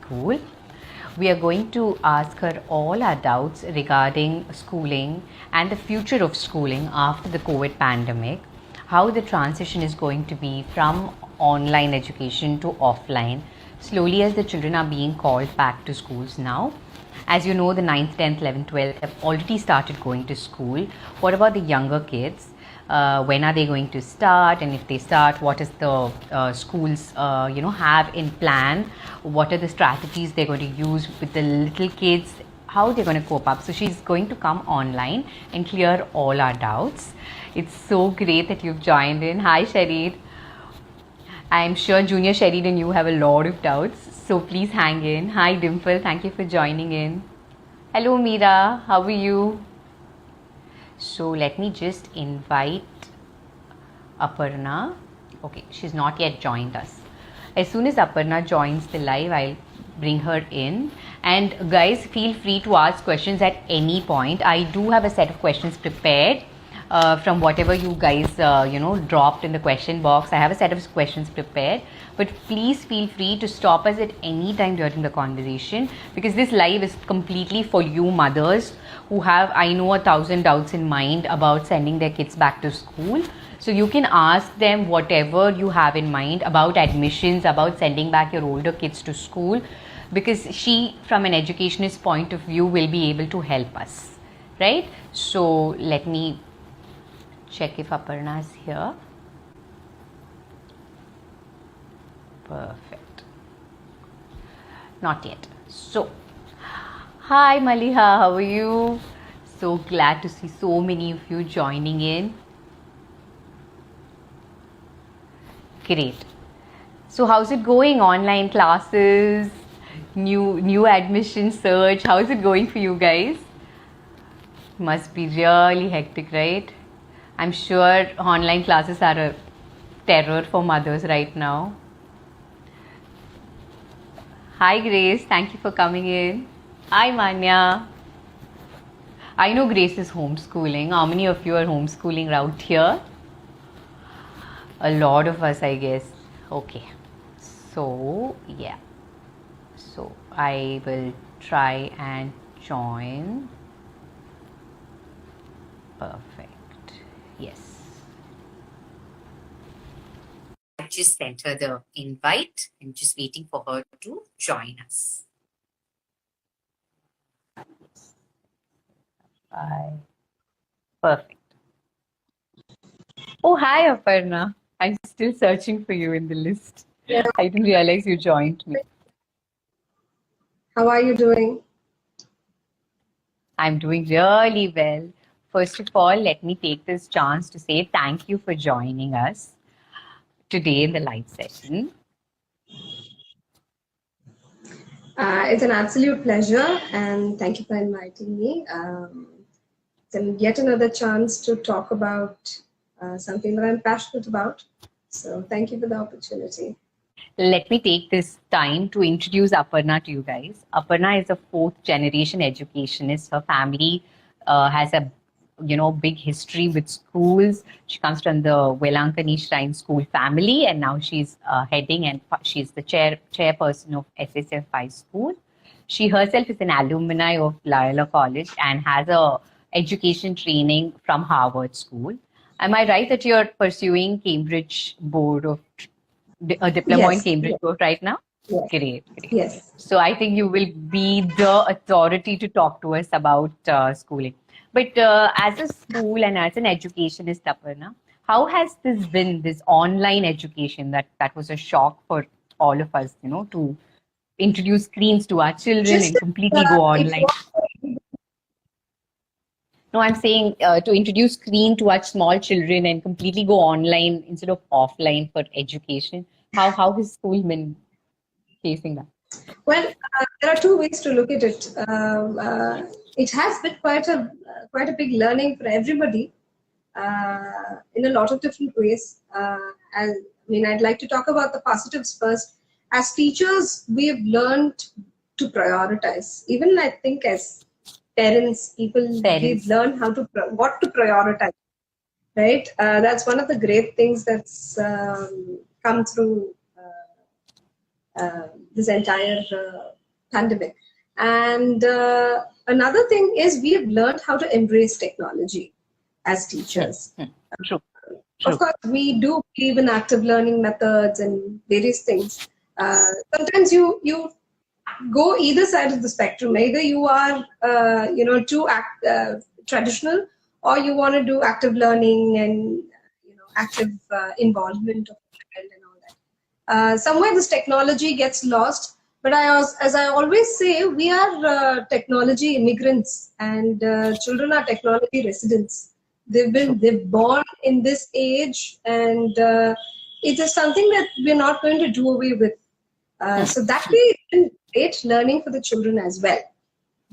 school. We are going to ask her all our doubts regarding schooling and the future of schooling after the COVID pandemic, how the transition is going to be from online education to offline, slowly as the children are being called back to schools now. As you know, the 9th, 10th, 11th, 12th have already started going to school. What about the younger kids? When are they going to start, and if they start, what is the schools have in plan? What are the strategies they're going to use with the little kids, how they're going to cope up? So she's going to come online and clear all our doubts. It's so great that you've joined in. Hi Sharid. I'm sure Junior Sharid and you have a lot of doubts, so please hang in. Hi Dimple, thank you for joining in. Hello Meera, how are you? So let me just invite Aparna. Okay, she's not yet joined us. As soon as Aparna joins the live, I'll bring her in. And guys, feel free to ask questions at any point. I do have a set of questions prepared from whatever you guys dropped in the question box. I have a set of questions prepared, but please feel free to stop us at any time during the conversation, because this live is completely for you mothers who have, I know, 1,000 doubts in mind about sending their kids back to school. So you can ask them whatever you have in mind about admissions, about sending back your older kids to school, because she, from an educationist point of view, will be able to help us, right? So let me check if Aparna is here. Perfect. Not yet. So, hi Maliha, how are you? So glad to see so many of you joining in. Great. So how's it going? Online classes, new admission search. How is it going for you guys? Must be really hectic, right? I'm sure online classes are a terror for mothers right now. Hi Grace, thank you for coming in. Hi Manya. I know Grace is homeschooling. How many of you are homeschooling out here? A lot of us, I guess. Okay. So, yeah. So, I will try and join. Perfect. Yes. I just sent her the invite. I'm just waiting for her to join us. Bye. Perfect. Oh, hi, Aparna. I'm still searching for you in the list. Yeah. I didn't realize you joined me. How are you doing? I'm doing really well. First of all, let me take this chance to say thank you for joining us today in the live session. It's an absolute pleasure, and thank you for inviting me. It's yet another chance to talk about something that I'm passionate about. So thank you for the opportunity. Let me take this time to introduce Aparna to you guys. Aparna is a fourth generation educationist. Her family has a big history with schools. She comes from the Velankani Shrine School family, and now she's heading and she's the chairperson of SSF High School. She herself is an alumni of Loyola College and has a education training from Harvard School. Am I right that you're pursuing Cambridge Board of a diploma in Yes. Cambridge Board right now? Yes. Great. Yes. So I think you will be the authority to talk to us about schooling. But as a school and as an educationist, Aparna, how has this been, this online education that was a shock for all of us, to introduce screens to our children and completely go online? No, I'm saying to introduce screen to our small children and completely go online instead of offline for education. How has school been facing that? Well, there are two ways to look at it. It has been quite a big learning for everybody in a lot of different ways. I'd like to talk about the positives first. As teachers, we've learned to prioritize. Even I think as parents, we've learned what to prioritize. Right? That's one of the great things that's come through this entire pandemic. And another thing is we have learned how to embrace technology as teachers. True. Of True. course, we do believe in active learning methods and various things. Sometimes you go either side of the spectrum. Either you are, too traditional, or you want to do active learning and active involvement of the child and all that. Somewhere this technology gets lost. But as I always say, we are technology immigrants, and children are technology residents. They've born in this age, and it is something that we're not going to do away with. So that way, it's been great learning for the children as well.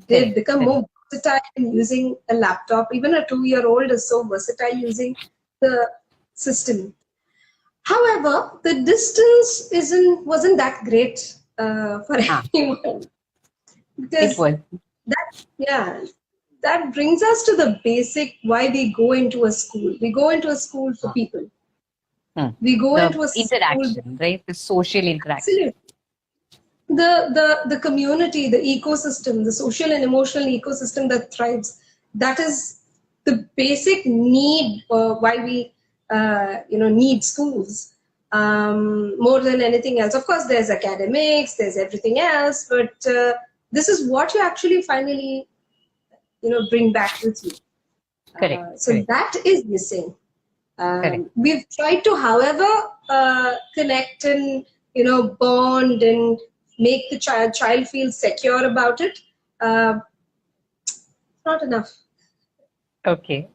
They've become more versatile in using a laptop. Even a 2-year-old is so versatile using the system. However, the distance wasn't that great for anyone, because It was. that brings us to the basic why we go into a school. We go into a school for people. We go The into a school, interaction, right? The social interaction. absolutely. The community, the ecosystem, the social and emotional ecosystem that thrives. That is the basic need for why we need schools more than anything else. Of course, there's academics, there's everything else, but this is what you actually finally bring back with you. Correct. So correct. that is missing. Correct. We've tried to, however, connect and bond and make the child feel secure about it. Not enough. Okay.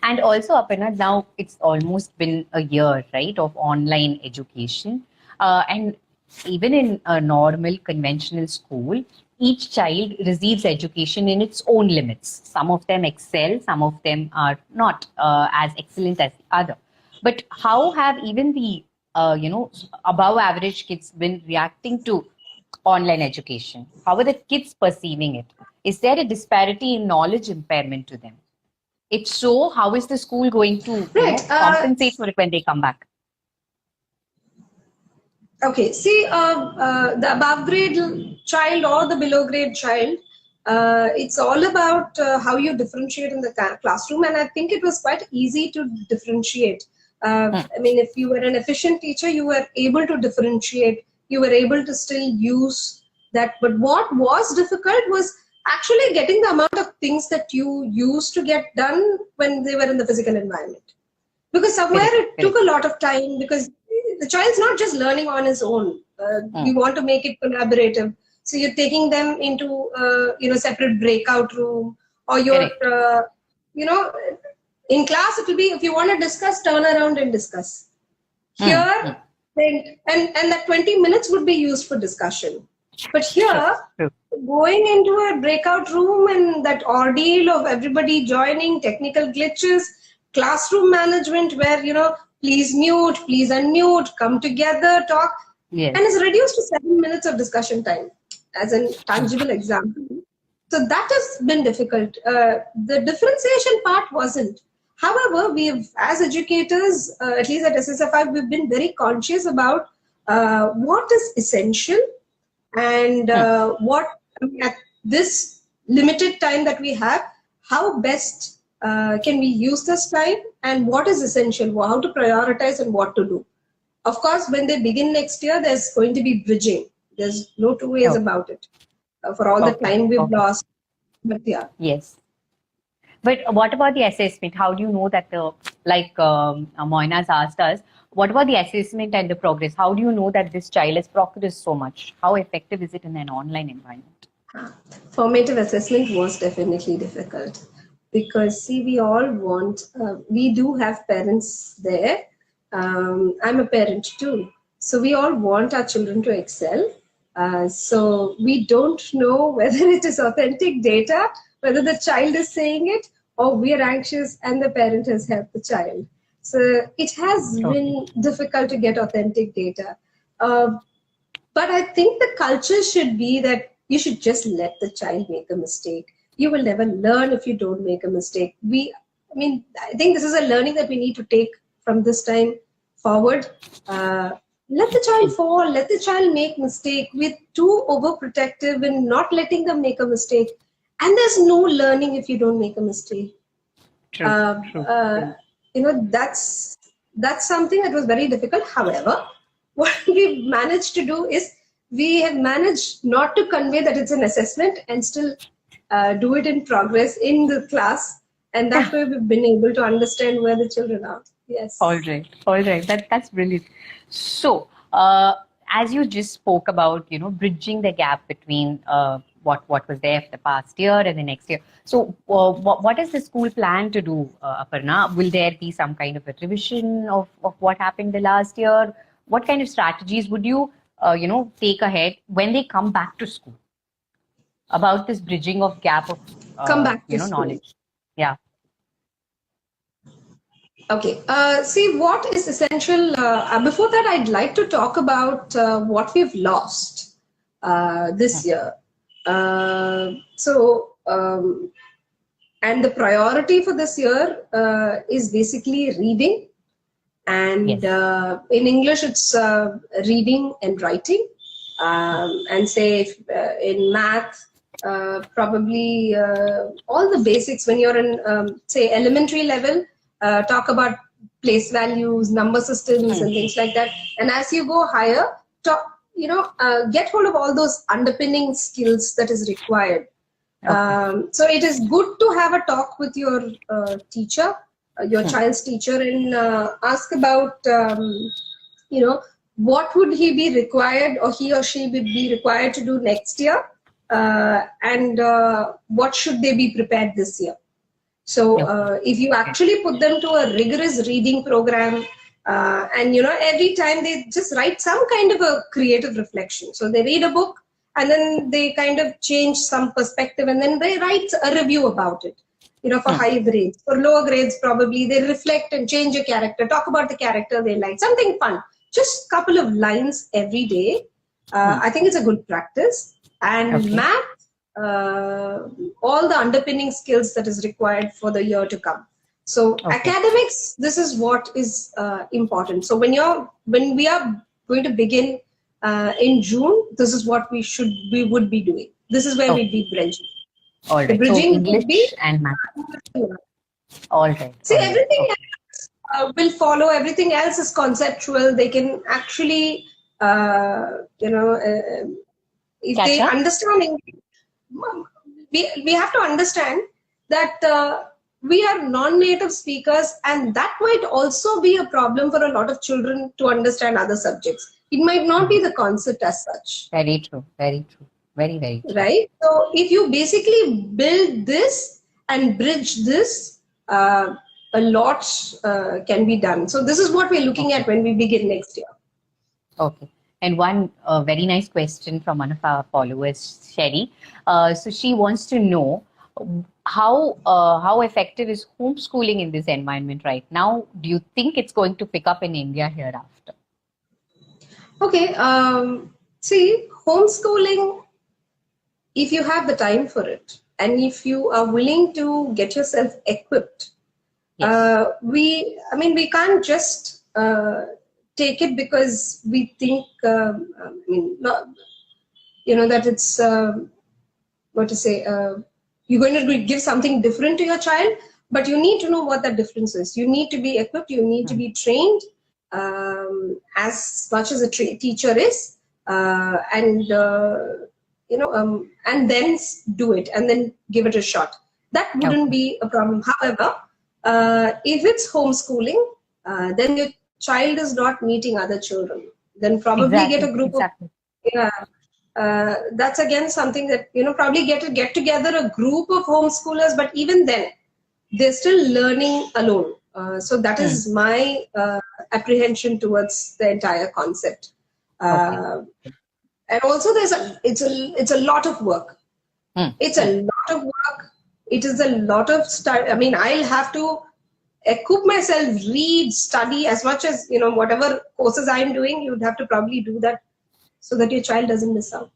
And also, Aparna, now it's almost been a year, right, of online education. And even in a normal conventional school, each child receives education in its own limits. Some of them excel, some of them are not as excellent as the other. But how have even the above average kids been reacting to online education? How are the kids perceiving it? Is there a disparity in knowledge impairment to them? If so, how is the school going to compensate for it when they come back? Okay, see, the above grade child or the below grade child, it's all about how you differentiate in the classroom, and I think it was quite easy to differentiate. I mean, if you were an efficient teacher, you were able to differentiate, you were able to still use that. But what was difficult was actually getting the amount of things that you used to get done when they were in the physical environment. Because somewhere it took a lot of time, because the child's not just learning on his own. We want to make it collaborative. So you're taking them into, separate breakout room, or you're, in class it will be, if you want to discuss, turn around and discuss. Here, and that 20 minutes would be used for discussion. But here, going into a breakout room and that ordeal of everybody joining, technical glitches, classroom management where, please mute, please unmute, come together, talk. Yes. And it's reduced to 7 minutes of discussion time as a tangible example. So that has been difficult. The differentiation part wasn't. However, we've, as educators, at least at SSFI, we've been very conscious about what is essential and at this limited time that we have, how best can we use this time, and what is essential, how to prioritize and what to do. Of course, when they begin next year, there's going to be bridging. There's no two ways about it for all the time we've lost. But yeah. Yes. But what about the assessment? How do you know that Moina's asked us, what about the assessment and the progress? How do you know that this child has progressed so much? How effective is it in an online environment? Formative assessment was definitely difficult, because see, we all want, we do have parents there. I'm a parent too. So we all want our children to excel. So we don't know whether it is authentic data, whether the child is saying it, or we are anxious and the parent has helped the child. So it has been difficult to get authentic data. But I think the culture should be that you should just let the child make a mistake. You will never learn if you don't make a mistake. I think this is a learning that we need to take from this time forward. let the child fall, let the child make mistake. We're too overprotective in not letting them make a mistake. And there's no learning if you don't make a mistake. True, true, true. That's something that was very difficult. However, what we've managed to do is we have managed not to convey that it's an assessment and still do it in progress in the class, and that way we've been able to understand where the children are. Yes. All right, all right. That's brilliant. So, as you just spoke about, bridging the gap between what was there for the past year and the next year. So, what is the school plan to do, Aparna? Will there be some kind of a revision of what happened the last year? What kind of strategies would you, take ahead when they come back to school about this bridging of gap of, Come back to school. knowledge? Yeah. Okay. See, what is essential? Before that, I'd like to talk about what we've lost this year. And the priority for this year is basically reading. And Yes. In English, it's reading and writing. And say in math, probably all the basics when you're in, say, elementary level, talk about place values, number systems, and things like that. And as you go higher, get hold of all those underpinning skills that is required. Okay. So it is good to have a talk with your teacher, your child's teacher, and ask about, what would he be required or he or she would be required to do next year, and what should they be prepared this year. So if you actually put them to a rigorous reading program, and every time they just write some kind of a creative reflection. So they read a book and then they kind of change some perspective and then they write a review about it. For high grades. For lower grades, probably they reflect and change a character, talk about the character they like, something fun. Just a couple of lines every day. I think it's a good practice. And math, all the underpinning skills that is required for the year to come. So academics, this is what is important. So when we are going to begin in June, this is what we would be doing. This is where we'd be bridging. All right. The bridging so English would be and math. All right. See, all right. everything else will follow. Everything else is conceptual. They can actually, if Catch they up? understand English, we have to understand that we are non-native speakers, and that might also be a problem for a lot of children to understand other subjects. It might not be the concept as such. Very true. Very true. Very, very true. Right? So if you basically build this and bridge this, a lot can be done. So this is what we're looking at when we begin next year. Okay. And one very nice question from one of our followers, Sherry. So she wants to know how effective is homeschooling in this environment right now? Do you think it's going to pick up in India hereafter? Okay. See, homeschooling, if you have the time for it and if you are willing to get yourself equipped, we can't just take it because we think, that it's, you're going to give something different to your child, but you need to know what that difference is. You need to be equipped, you need to be trained as much as a teacher is, and then do it and then give it a shot. That wouldn't be a problem. However, if it's homeschooling, then your child is not meeting other children. Then probably get a group of, that's again something that, probably get together a group of homeschoolers, but even then, they're still learning alone. So that is my apprehension towards the entire concept. And also it's a lot of work. It's a lot of work. It is a lot of study. I mean, I'll have to equip myself, read, study as much as, whatever courses I'm doing, you'd have to probably do that so that your child doesn't miss out.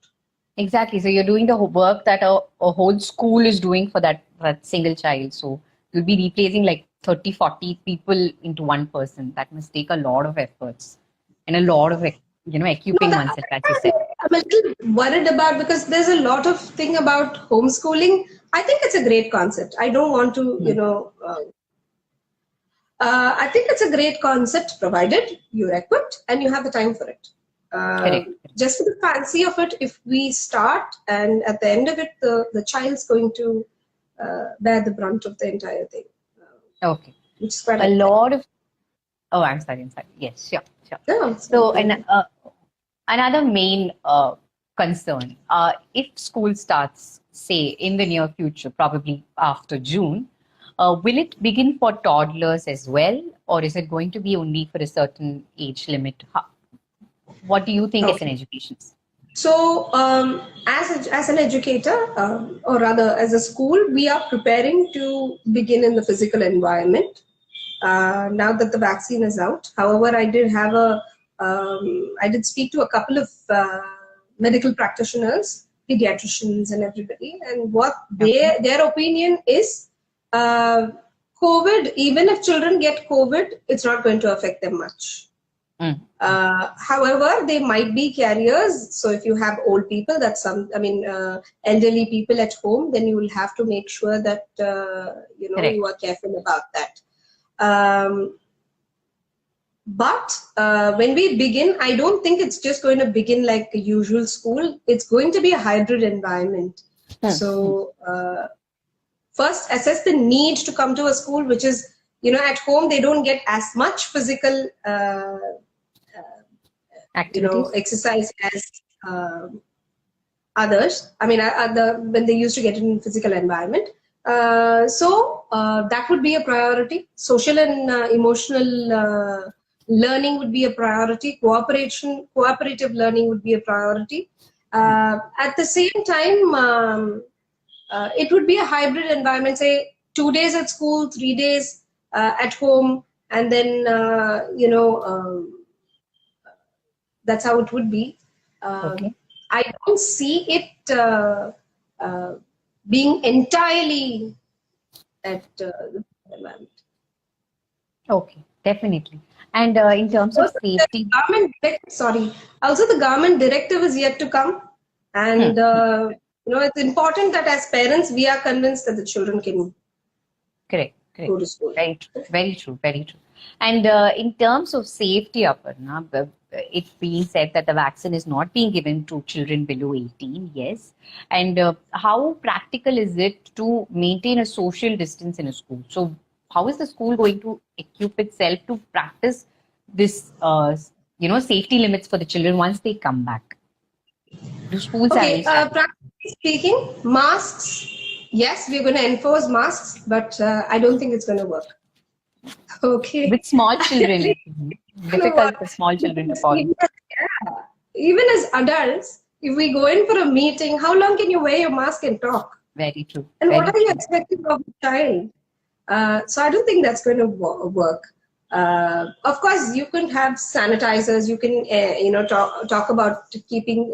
Exactly. So you're doing the work that a whole school is doing for that single child. So you'll be replacing like 30, 40 people into one person. That must take a lot of efforts and a lot of equipping No, oneself, as you said. I'm a little worried about, because there's a lot of thing about homeschooling. I think it's a great concept. I don't want to, Hmm. I think it's a great concept, provided you're equipped and you have the time for it. Correct. Just the fancy of it, if we start and at the end of it, the child's going to bear the brunt of the entire thing, Okay. which is quite A unfair. lot of. Oh, I'm sorry. I'm sorry. Yes, sure, sure. No, it's So, fine. another main concern, if school starts, say, in the near future, probably after June, will it begin for toddlers as well, or is it going to be only for a certain age limit? What do you think as an Okay. education? So, as an educator, or rather as a school, we are preparing to begin in the physical environment now that the vaccine is out. However, I did speak to a couple of medical practitioners, pediatricians, and everybody, and what Okay. their opinion is, uh, COVID. Even if children get COVID, it's not going to affect them much. Mm. However, they might be carriers. So if you have old people, elderly people at home, then you will have to make sure that you Correct. are careful about that. But when we begin, I don't think it's just going to begin like a usual school. It's going to be a hybrid environment. Hmm. So first, assess the need to come to a school, which is, at home they don't get as much physical Activities. exercise as others. I mean, when they used to get in physical environment. So that would be a priority. Social and emotional learning would be a priority. Cooperative learning would be a priority. At the same time, it would be a hybrid environment. Say 2 days at school, 3 days at home, and then that's how it would be. Okay. I don't see it uh, being entirely at the environment. Okay. Definitely. And in terms of Also, the safety. also the government directive is yet to come, Hmm. and it's important that as parents we are convinced that the children can Correct, correct. go to school. Very true, very true, very true. And in terms of safety, Aparna, it being said that the vaccine is not being given to children below 18, yes. And how practical is it to maintain a social distance in a school? So, how is the school going to equip itself to practice this, safety limits for the children once they come back? Do schools have any Okay, strategy? practically speaking, masks. Yes, we're going to enforce masks, but I don't think it's going to work. Okay. With small children, It's it is gonna difficult work. for small children to Because follow. even as adults, if we go in for a meeting, how long can you wear your mask and talk? Very true, And what very are you true. expecting of a child? So I don't think that's going to work. Of course, you can have sanitizers. You can, talk about keeping,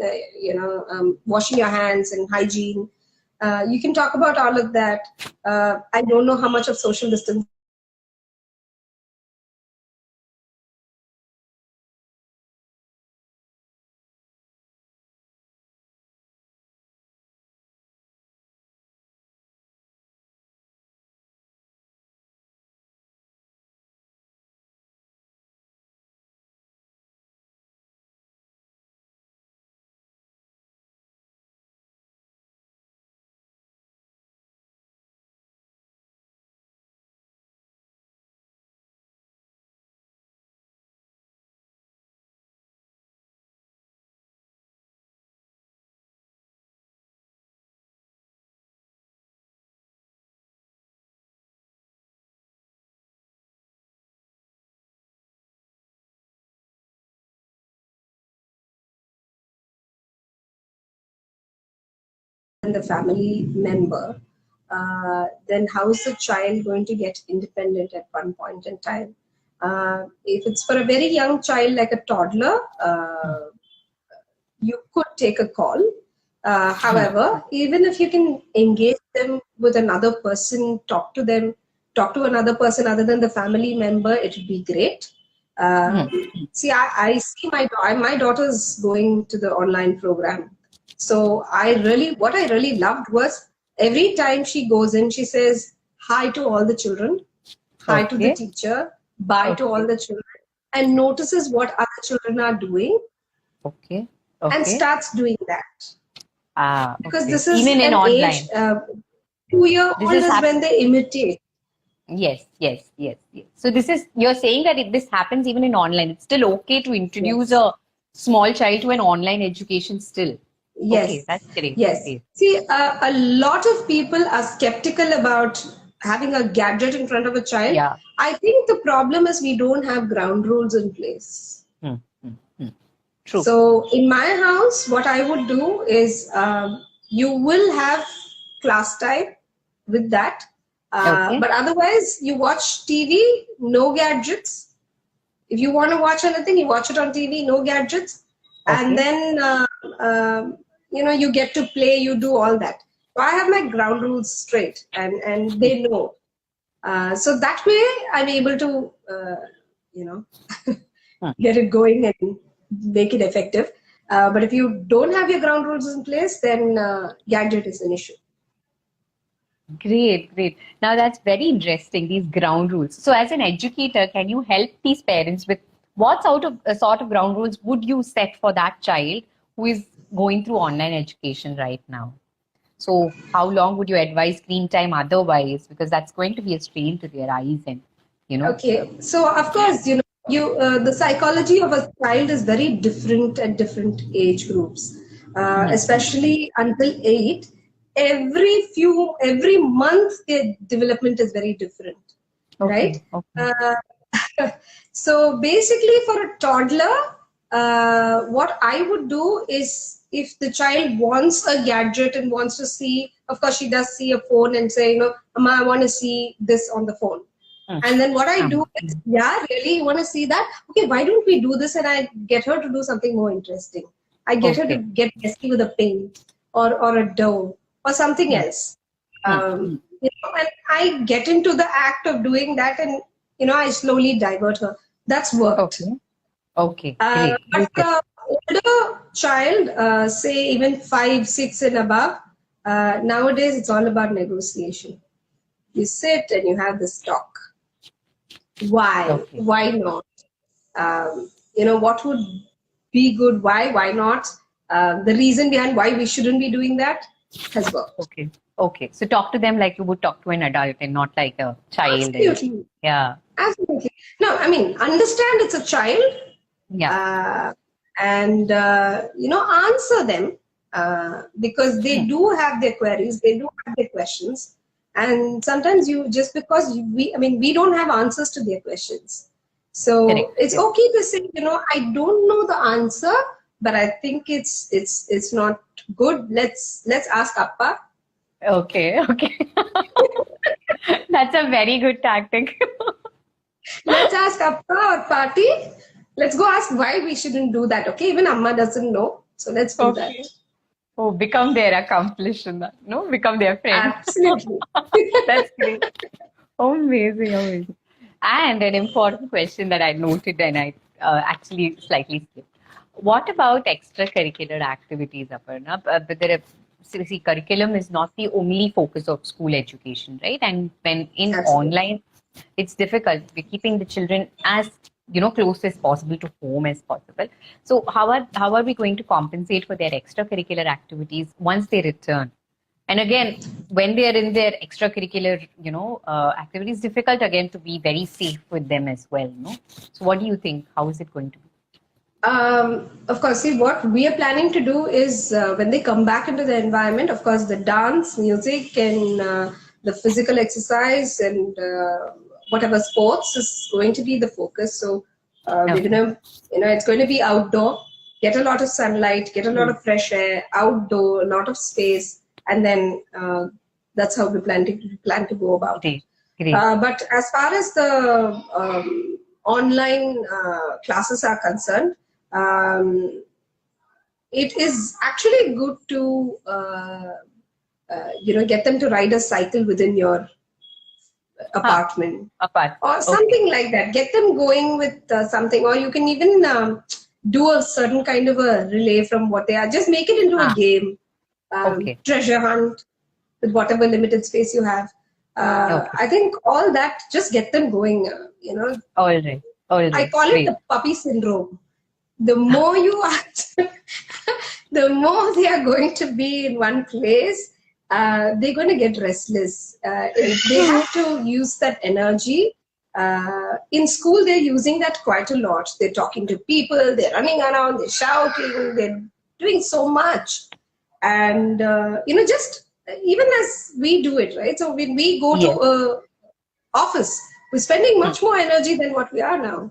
washing your hands and hygiene. You can talk about all of that. I don't know how much of social distance and the family member, then how is the child going to get independent at one point in time? If it's for a very young child, like a toddler, you could take a call. Hmm. However, even if you can engage them with another person, talk to another person other than the family member, it would be great. Uh, See, I see my daughter's going to the online program. So what I really loved was every time she goes in, she says hi to all the children, hi to the Okay. teacher, bye to all Okay. the children, and notices what other children are doing Okay. and Okay. starts doing that. Ah, Because okay. this is Even in an age, online. 2 year This old is is when they imitate. yes, yes, yes, yes. So this is you're saying that this happens even in online. It's still okay to introduce Yes. a small child to an online education still. Okay, Yes, that's great. yes. Great. See, a lot of people are skeptical about having a gadget in front of a child. Yeah. I think the problem is we don't have ground rules in place. Hmm, hmm, hmm. True. So, in my house, what I would do is you will have class time with that. Okay. But otherwise, you watch TV, no gadgets. If you want to watch anything, you watch it on TV, no gadgets, and Okay. then you get to play, you do all that. So I have my ground rules straight, and Hmm, they know. So that way, I'm able to you know hmm. get it going and make it effective. But if you don't have your ground rules in place, then gadget is an issue. Great, great. Now that's very interesting, these ground rules. So as an educator, can you help these parents with what sort of ground rules would you set for that child who is going through online education right now? So how long would you advise screen time otherwise? Because that's going to be a strain to their eyes and, you know, Okay, so of course, the psychology of a child is very different at different age groups, mhm. especially until 8. Every month, their development is very different, right? Okay, okay. Uh, so basically, for a toddler, what I would do is if the child wants a gadget and wants to see, of course, she does see a phone and say, Mama, I want to see this on the phone. Mm, And then what I do is, mm. yeah, really, you want to see that? Okay, why don't we do this? And I get her to do something more interesting. I get her to Okay. get messy with a paint or a dough or something Mm, else. mm, mm. And I get into the act of doing that, and I slowly divert her. That's worked. Okay. Okay. Great. But Great. for a older child, say even 5, 6 and above, nowadays it's all about negotiation. You sit and you have this talk. Why? Okay. Why not? What would be good? Why not? The reason behind why we shouldn't be doing that has worked. Okay. Okay. So talk to them like you would talk to an adult and not like a child. And Absolutely. yeah. Absolutely. No, I mean, understand it's a child, Yeah. uh, and answer them, because they Hmm. do have their queries, they do have their questions, and sometimes you just because we don't have answers to their questions, so Correct. it's Correct. okay to say, I don't know the answer, but I think it's not good. Let's ask Appa. Okay. Okay. That's a very good tactic. Let's ask Appa or Party. Let's go ask why we shouldn't do that. Okay, even Amma doesn't know, so let's do that. Okay. Oh, become their accomplice in that. No, become their friend. Absolutely. That's great. Amazing, amazing. And an important question that I noted and I actually slightly skipped. What about extracurricular activities, Aparna? But see, curriculum is not the only focus of school education, right? And when in Absolutely. online, it's difficult. We're keeping the children as close as possible to home as possible. So how are we going to compensate for their extracurricular activities once they return? And again, when they are in their extracurricular, activities, difficult again to be very safe with them as well. No. So what do you think? How is it going to be? Of course, see, what we are planning to do is when they come back into the environment, of course, the dance, music, and the physical exercise and whatever sports is going to be the focus. So we're Okay. gonna, it's going to be outdoor, get a lot of sunlight, get a lot Hmm. of fresh air, outdoor, a lot of space, and then that's how we plan to go about it. Great. Great. But as far as the online classes are concerned, um, it is actually good to get them to ride a cycle within your apartment Apart. or Okay. something like that. Get them going with something, or you can even do a certain kind of a relay from what they are. Just make it into a game, Okay. treasure hunt with whatever limited space you have. Okay. I think all that, just get them going. All right. All I right. call it Great. the puppy syndrome. The more you ask, the more they are going to be in one place. They're going to get restless. They have to use that energy. In school, they're using that quite a lot. They're talking to people, they're running around, they're shouting, they're doing so much. And, just even as we do it, right? So when we go to Yes. a office, we're spending much more energy than what we are now.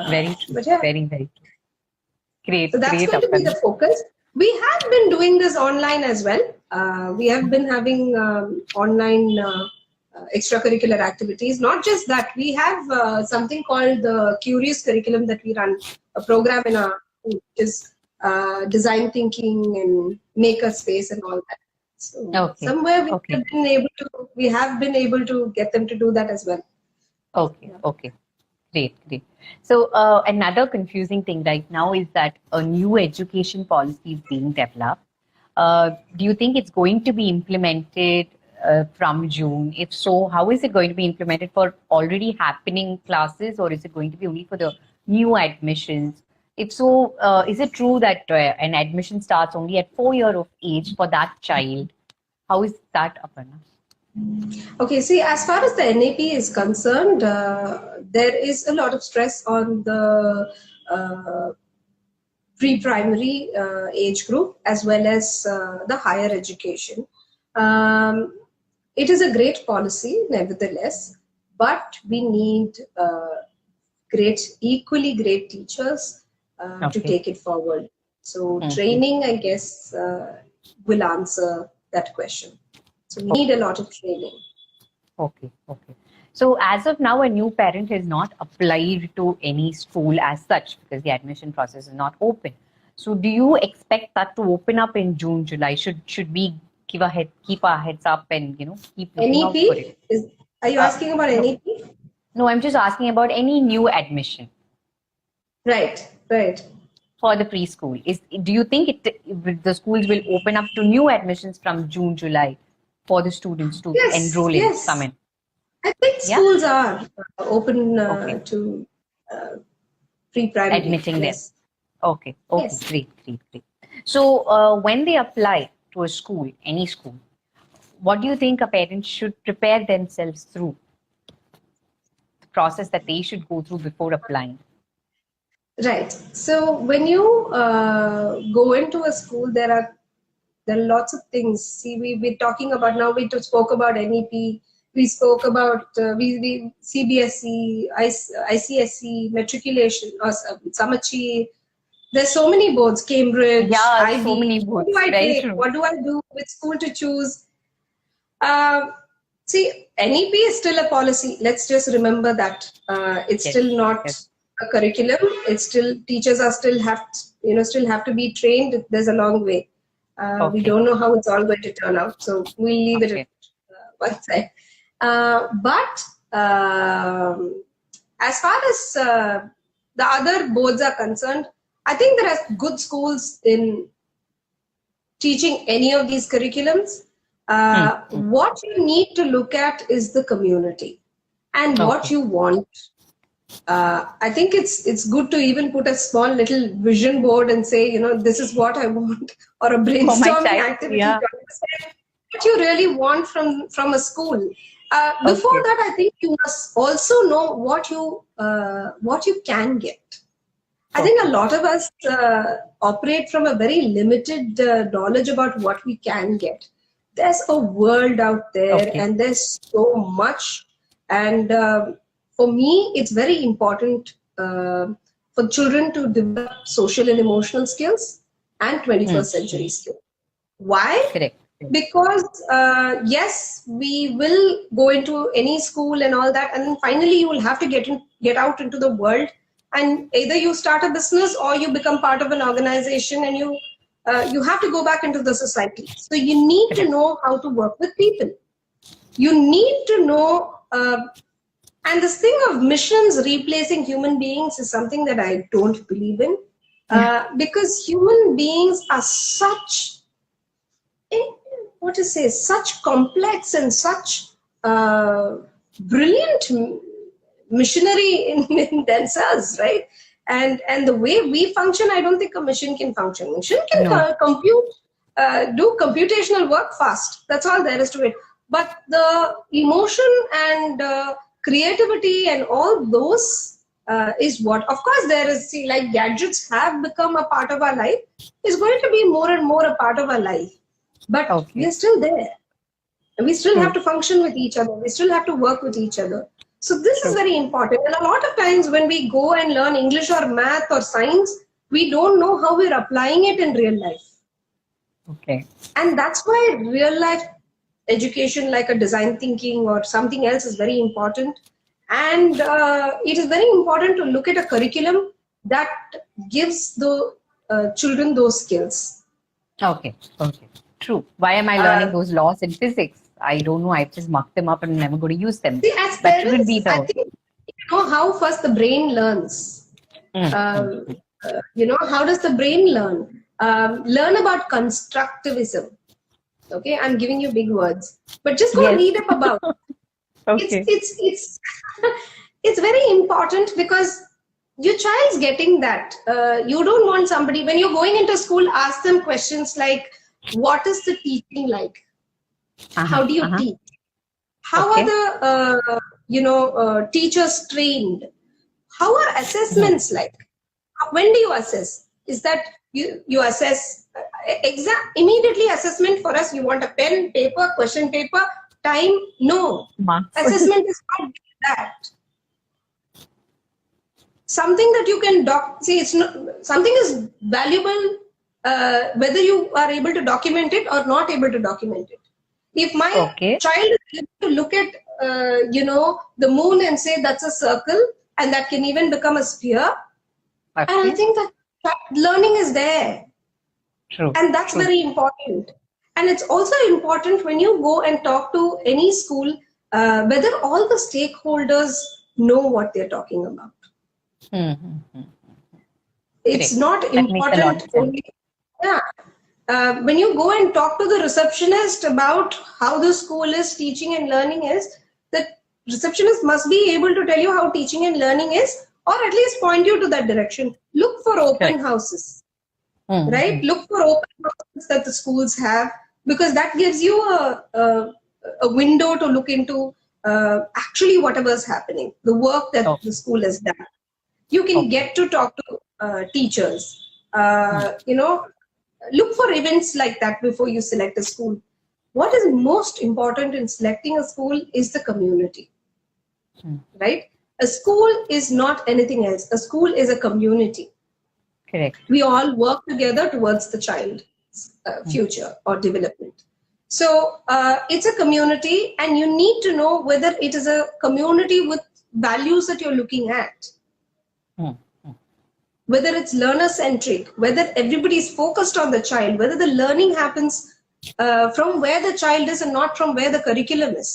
Very true. But yeah, Very, very true. Great. so that's Great, going to be the Aparna. focus. We have been doing this online as well. We have been having online extracurricular activities. Not just that, we have something called the Curious Curriculum that we run, a program in our which is design thinking and maker space and all that. So Okay. somewhere Okay. we have been able to get them to do that as well. Okay. Okay. Great, great. So another confusing thing right now is that a new education policy is being developed. Do you think it's going to be implemented from June? If so, how is it going to be implemented for already happening classes, or is it going to be only for the new admissions? If so, is it true that an admission starts only at 4 years of age for that child? How is that, Aparna? Okay, see, as far as the NAP is concerned, there is a lot of stress on the pre-primary age group as well as the higher education. It is a great policy, nevertheless, but we need equally great teachers to Okay. take it forward. So Mhm. training, I guess, will answer that question. So we need a lot of training. Okay, okay. So as of now, a new parent has not applied to any school as such because the admission process is not open. So do you expect that to open up in June, July? Should we keep our heads up and keep looking out for it? NEP is. Are you Uh, asking about no, NEP? no, I'm just asking about any new admission Right, right. for the preschool. Do you think the schools will open up to new admissions from June, July for the students to Yes, enroll in, come yes. in? I think Yeah. schools are open Okay. to uh, pre-primary. Admitting them. Yes, Okay, okay, yes. great, great, great. So, when they apply to a school, any school, what do you think a parent should prepare themselves through the process that they should go through before applying? Right. So when you go into a school, there are lots of things. See, we're talking about now. We spoke about NEP. We spoke about we CBSE, ICSE, matriculation, or Samachi. There's so many boards. Cambridge, Yeah, so many IB. What do books. I Very take? true. What do I do? Which school to choose? Uh, See, NEP is still a policy. Let's just remember that it's Yes, still not yes. a curriculum. It's still teachers are still have to be trained. There's a long way. We Okay, don't know how it's all going to turn out, so we'll leave it at okay, one side. But as far as the other boards are concerned, I think there are good schools in teaching any of these curriculums. hmm, hmm. What you need to look at is the community and what Okay. you want. I think it's good to even put a small little vision board and say, this is what I want, or a For my brainstorming child, activity yeah. to understand what you really want from a school. Before Okay, that, I think you must also know what you can get. I think a okay, lot of us operate from a very limited knowledge about what we can get. There's a world out there, okay. and there's so much. And for me, it's very important for children to develop social and emotional skills and Hmm, 21st hmm. century skills. Why? Correct. Correct. Because yes, we will go into any school and all that, and then finally you will have to get out into the world, and either you start a business or you become part of an organization, and you have to go back into the society. So you need to Correct. know how to work with people. You need to know Uh, and this thing of machines replacing human beings is something that I don't believe in, because human beings are such, what to say, such complex and such brilliant missionary in themselves, right? And the way we function, I don't think a machine can function. Machine can No. compute, do computational work fast. That's all there is to it. But the emotion and creativity and all those is what, of course, there is. See, like gadgets have become a part of our life, is going to be more and more a part of our life. But we Okay. are still there. And we still have True. to function with each other. We still have to work with each other. So this is True. very important. And a lot of times when we go and learn English or math or science, we don't know how we're applying it in real life. Okay. And that's why real life education, like a design thinking or something else, is very important. And it is very important to look at a curriculum that gives the children those skills. Okay. Okay. True. Why am I learning Uh, those laws in physics? I don't know. I just marked them up and I'm never going to use them. See, as That shouldn't be parents, I the. think you know how first the brain learns. Mm, mm, Um, how does the brain learn? Learn about constructivism. Okay, I'm giving you big words, but just go Yes. read up about. Okay. It's it's very important because your child's getting that. You don't want somebody when you're going into school. Ask them questions like, "What is the teaching like? Uh-huh. How do you Uh-huh. teach? How are Okay. the teachers trained? How are Mm. assessments like? When do you assess? Is that you assess immediately assessment for us? You want a pen, paper, question paper, time? No, Marks. assessment is not that. Something that you can see. It's not something is valuable whether you are able to document it or not able to document it. If my Okay. child is able to look at the moon and say that's a circle and that can even become a sphere, and I Okay. think that learning is there, True. and that's True. very important. And it's also important when you go and talk to any school, whether all the stakeholders know what they're talking about. Mm-hmm. It's Correct. not That makes a lot important of sense. only. Yeah. When you go and talk to the receptionist about how the school is teaching and learning is, the receptionist must be able to tell you how teaching and learning is, or at least point you to that direction. Look for open Correct. houses, Mm-hmm. right? Look for open houses that the schools have, because that gives you a window to look into actually whatever's happening, the work that Okay. the school has done. You can Okay. get to talk to teachers. Mm. Look for events like that before you select a school. What is most important in selecting a school is the community, Mm. right? A school is not anything else. A school is a community. Correct. We all work together towards the child's Mm. future or development. So it's a community, and you need to know whether it is a community with values that you're looking at, Mm. Mm. whether it's learner centric, whether everybody is focused on the child, whether the learning happens from where the child is and not from where the curriculum is.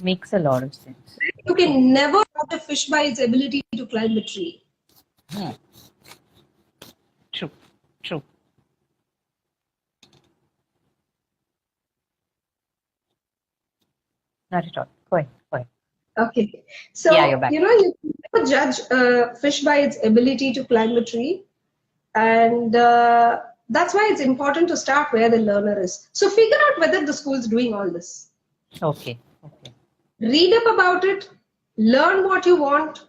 Makes a lot of sense. You True. can never judge a fish by its ability to climb a tree. Mm. True. True. Not at all. Go ahead. Go ahead. Okay, Yeah, you're so back. you can never judge a fish by its ability to climb a tree, and that's why it's important to start where the learner is. So figure out whether the school is doing all this. Okay. Okay. Read up about it, learn what you want,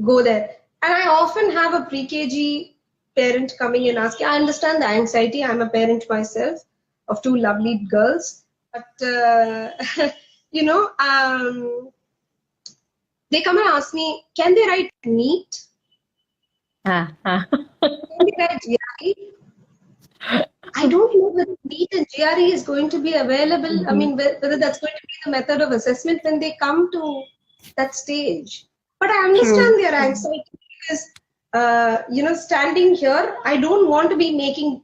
go there. And I often have a pre-KG parent coming and asking, I understand the anxiety. I'm a parent myself of two lovely girls. But, you know, they come and ask me, can they write NEET? Uh-huh. Can they write GRE? I don't know whether NEET and GRE is going to be available. I Mm-hmm. mean, whether that's going to be the method of assessment when they come to that stage. But I True. understand their anxiety because, standing here, I don't want to be making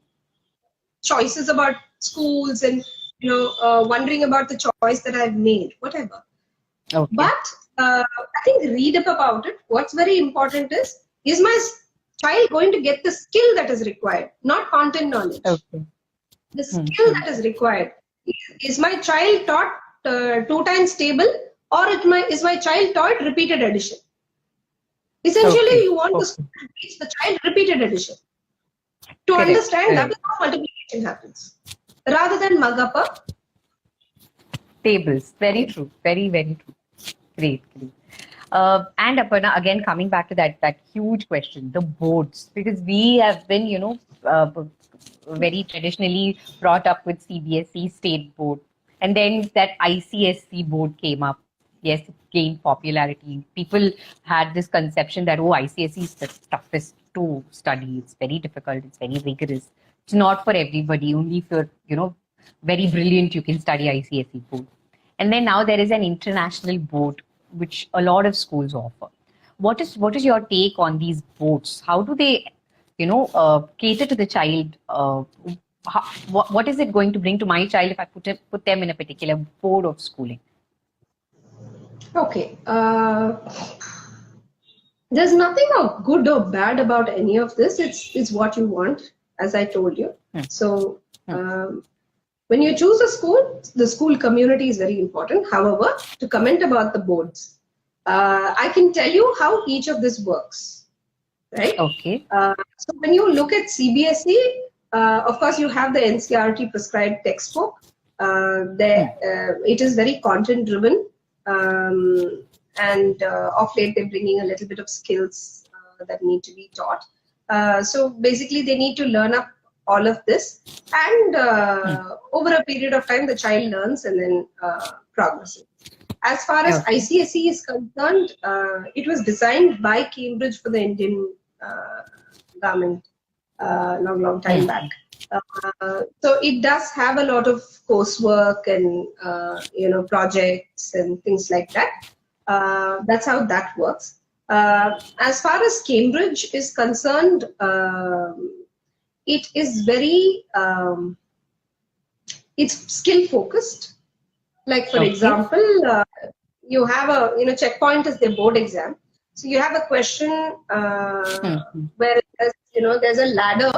choices about schools and, wondering about the choice that I've made, whatever. Okay. But I think read up about it. What's very important is my child going to get the skill that is required, not content knowledge? Okay. The skill Mm-hmm. that is required. Is my child taught two times table, or is my child taught repeated addition? Essentially, Okay. you want to Okay. teach the child repeated addition. To Correct. understand that Correct. is how multiplication happens, rather than mug up a Tables. Very okay. true. Very, very true. Great. Great. And Aparna, again, coming back to that huge question, the boards, because we have been, very traditionally brought up with CBSE state board, and then that ICSE board came up. Yes, it gained popularity. People had this conception that ICSE is the toughest to study. It's very difficult. It's very rigorous. It's not for everybody. Only if you're very brilliant, you can study ICSE board. And then now there is an international board which a lot of schools offer. What is your take on these boards? How do they, cater to the child? What is it going to bring to my child if I put them in a particular board of schooling? Okay. There's nothing of good or bad about any of this. It's what you want, as I told you. Hmm, So hmm. um, when you choose a school, the school community is very important. However, to comment about the boards, I can tell you how each of this works, right? Okay. So when you look at CBSE, of course, you have the NCRT prescribed textbook. Hmm. It is very content driven, and of late they're bringing a little bit of skills that need to be taught. So basically, they need to learn up all of this, and Hmm. over a period of time, the child learns and then progresses. As far as Okay. ICSE is concerned, it was designed by Cambridge for the Indian uh, government long time back. Hmm. So it does have a lot of coursework and projects and things like that. That's how that works. As far as Cambridge is concerned, it is very it's skill focused. Like for Okay. example, you have a checkpoint is their board exam. So you have a question Hmm. Hmm. where there's a ladder,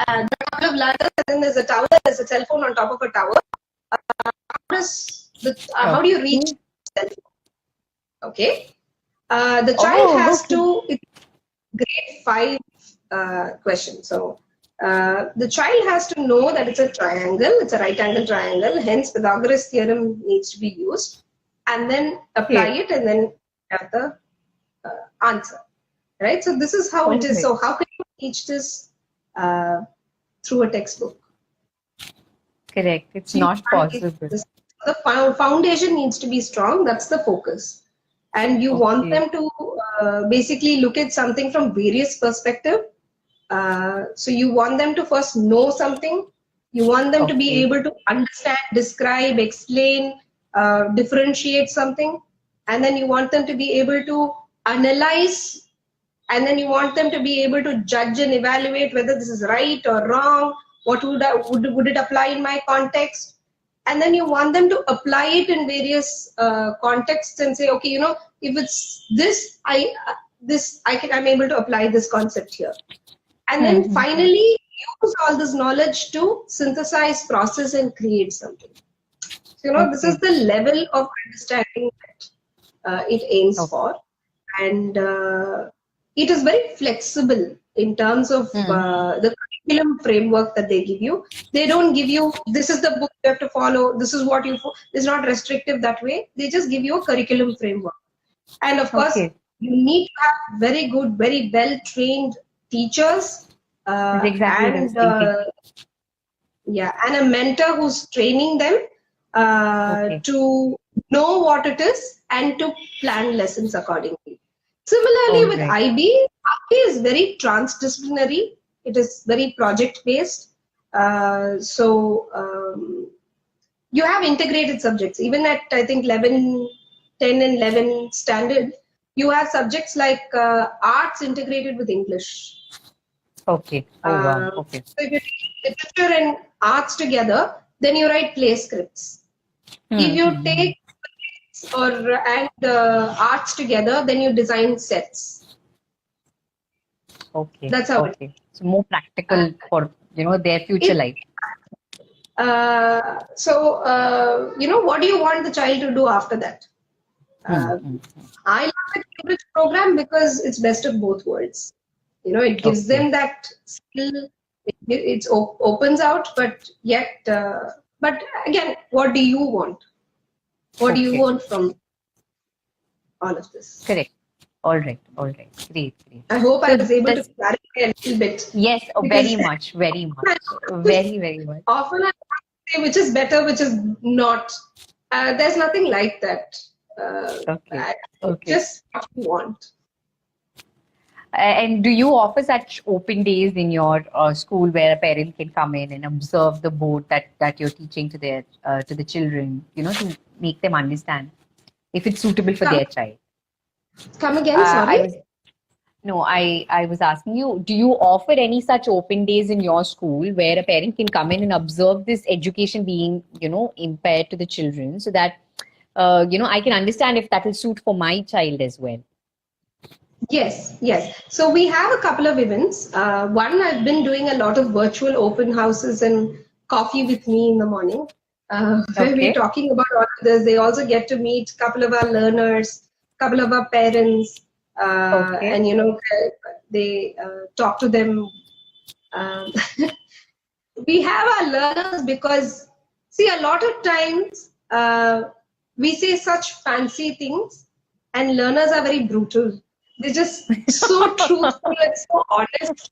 and a couple of ladders, and then there's a tower. There's a cell phone on top of a tower. How do you reach Okay. the cell phone? Okay, the child Oh, has okay. to. It's grade 5 question. So the child has to know that it's a triangle. It's a right angle triangle. Hence, Pythagoras theorem needs to be used, and then apply Okay. it, and then have the answer. Right. So this is how All it is. right. So how can you teach this uh, through a textbook? Correct. It's So you not can't teach possible. this. The foundation needs to be strong. That's the focus, and you want Okay. them to basically look at something from various perspectives. So you want them to first know something. You want them to be Okay. able to understand, describe, explain, differentiate something, and then you want them to be able to analyze, and then you want them to be able to judge and evaluate whether this is right or wrong. What would it apply in my context? And then you want them to apply it in various contexts and say, okay, if it's this, I'm able to apply this concept here. And Hmm. then Hmm. Hmm. finally use all this knowledge to synthesize, process, and create something. So, this is Okay. the level of understanding that it aims Okay. for. And it is very flexible in terms of Hmm. the curriculum framework that they give you. They don't give you, this is the book you have to follow, this is what it's not restrictive that way. They just give you a curriculum framework. And of course, Okay. you need to have very good, very well trained teachers, That's exactly what I was and thinking. and a mentor who's training them Okay. to know what it is and to plan lessons accordingly. Similarly, All with right. IB is very transdisciplinary. It is very project based. So you have integrated subjects. Even at, I think, 11, 10 and 11 standard, you have subjects like arts integrated with English. Okay. Oh wow. Okay. So if you teach literature and arts together, then you write play scripts. If you Hmm. take or and arts together, then you design sets. Okay. That's how it is. Okay. So more practical for their future It, life. what do you want the child to do after that? Hmm. Uh, Hmm. I love the Cambridge program because it's best of both worlds. It gives Okay. them that skill. It opens out, but yet, but again, what do you want? What do you Okay. want from all of this? Correct. All right. All right. Great. Great. I hope I So was able to that's clarify a little bit yes. because Very much. Very much. Very very much. often I say which is better, which is not. There's nothing like that. Okay. It's Okay. just what you want. And do you offer such open days in your school where a parent can come in and observe the board that you're teaching to their to the children, to make them understand if it's suitable for Come, their child? come again. I Sorry. was no, I was asking you, do you offer any such open days in your school where a parent can come in and observe this education being, impaired to the children so that, I can understand if that will suit for my child as well? Yes, yes. So we have a couple of events. One, I've been doing a lot of virtual open houses and coffee with me in the morning, where we're Okay. talking about all of this. They also get to meet a couple of our learners, a couple of our parents, Okay. and they talk to them. Um, we have our learners because, see, a lot of times we say such fancy things, and learners are very brutal. They're just so truthful and so honest.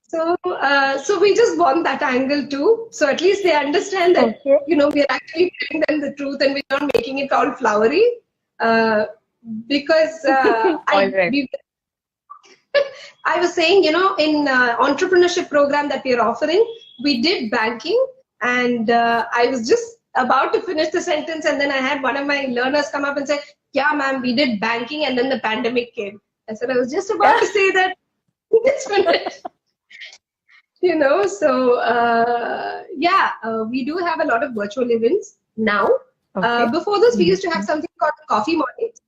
So we just want that angle too. So at least they understand that Okay. we're actually telling them the truth and we're not making it all flowery. Uh, because All right. I was saying, in entrepreneurship program that we are offering, we did banking, and I was just about to finish the sentence, and then I had one of my learners come up and say, "Yeah, ma'am, we did banking, and then the pandemic came." I said, "I was just about to say that it's finished." We do have a lot of virtual events now. Okay. Before this, we Mhm. used to have something called coffee mornings,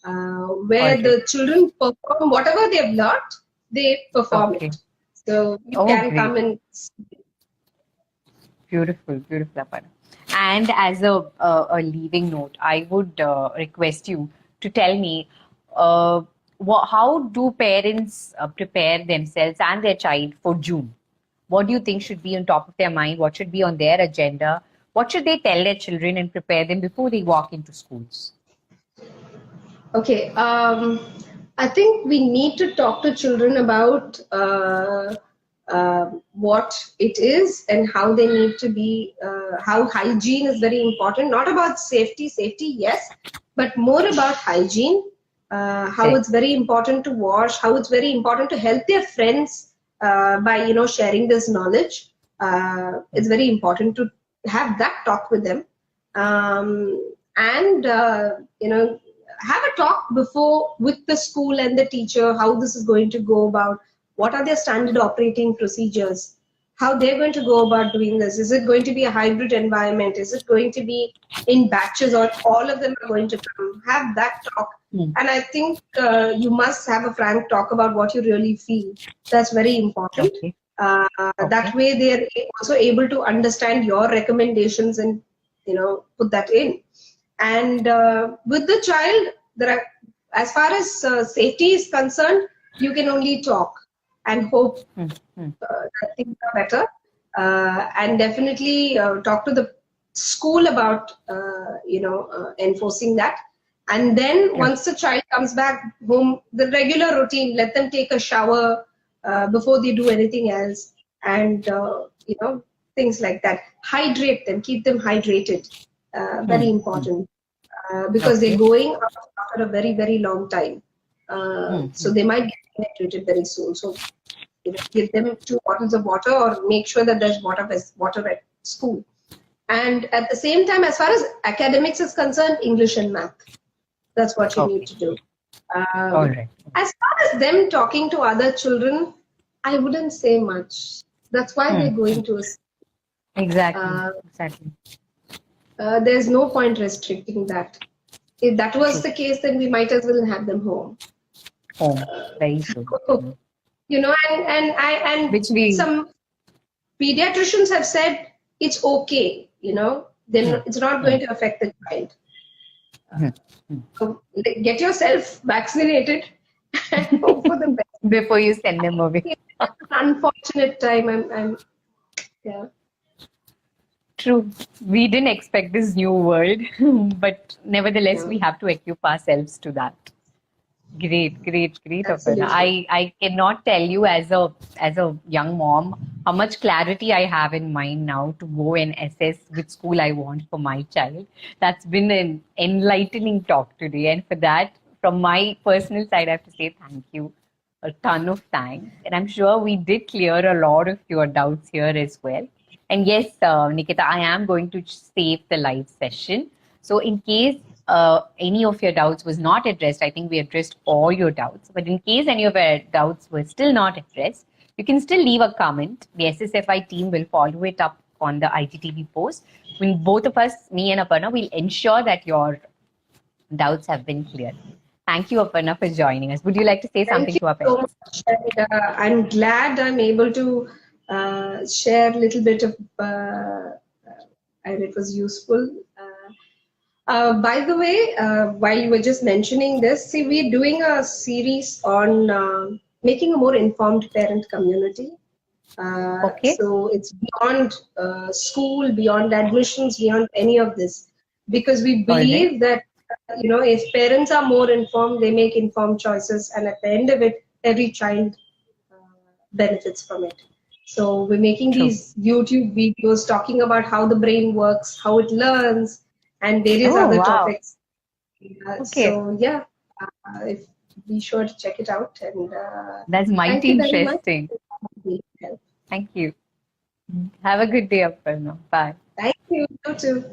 All where right. the children perform whatever they've learned, they perform Okay. it. So you Oh, can great. come and Beautiful, beautiful, Aparna. And as a leaving note, I would request you to tell me how do parents prepare themselves and their child for June? What do you think should be on top of their mind? What should be on their agenda? What should they tell their children and prepare them before they walk into schools? Okay. I think we need to talk to children about what it is and how they need to be, how hygiene is very important. Not about safety, yes, but more about hygiene, how Correct. it's very important to wash, how it's very important to help their friends by, sharing this knowledge. It's very important to have that talk with them. And, have a talk before with the school and the teacher how this is going to go about, what are their standard operating procedures, how they're going to go about doing this. Is it going to be a hybrid environment? Is it going to be in batches, or all of them are going to come? Have that talk. Hmm. And I think you must have a frank talk about what you really feel. That's very important. Okay. uh, that Okay. way they're also able to understand your recommendations and put that in. And with the child, as far as safety is concerned, you can only talk and hope Hmm. Hmm. that things are better. And definitely talk to the school about enforcing that. And then Okay. once the child comes back home, the regular routine, let them take a shower before they do anything else, and things like that. Hydrate them, keep them hydrated. Very Hmm. Hmm. important, because they're Okay. going out after a very, very long time. Hmm. So Hmm. they might get dehydrated very soon. So give them 2 bottles of water, or make sure that there's water at school. And at the same time, as far as academics is concerned, English and math. That's what you need Okay. to do. All Um, right. as far as them talking to other children, I wouldn't say much. That's why Hmm. they're Hmm. going to a Exactly. uh, Exactly. there's no point restricting that. If that was True. the case, then we might as well have them home. Home. Very true. You know, and Which we. some pediatricians have said it's okay. You know, then Hmm, it's not hmm, going to affect the child. hmm, hmm. So get yourself vaccinated and hope for the best. Before you send them away. It's an unfortunate time. Yeah. True. We didn't expect this new world, but nevertheless, Yeah, we have to equip ourselves to that. Great, great, great, Aparna. absolutely. I cannot tell you as a young mom how much clarity I have in mind now to go and assess which school I want for my child. That's been an enlightening talk today, and for that, from my personal side, I have to say thank you, a ton of thanks, and I'm sure we did clear a lot of your doubts here as well. And yes, Nikita, I am going to save the live session. So, in case any of your doubts was not addressed, I think we addressed all your doubts. But in case any of your doubts were still not addressed, you can still leave a comment. The SSFI team will follow it up on the IGTV post. When both of us, me and Aparna, will ensure that your doubts have been cleared. Thank you, Aparna, for joining us. Would you like to say Thank something you to our so parents? much. And, I'm glad I'm able to share a little bit of, and it was useful. By the way, while you were just mentioning this, see, we're doing a series on making a more informed parent community. Okay. So it's beyond school, beyond admissions, beyond any of this, because we All right. believe that if parents are more informed, they make informed choices, and at the end of it, every child benefits from it. So we're making True. these YouTube videos talking about how the brain works, how it learns, and various Oh, other wow. topics. Okay. So yeah, if be sure to check it out, and That's thank mighty you very much. interesting. Thank you. Have a good day, Aparna. Bye. Thank you. You too.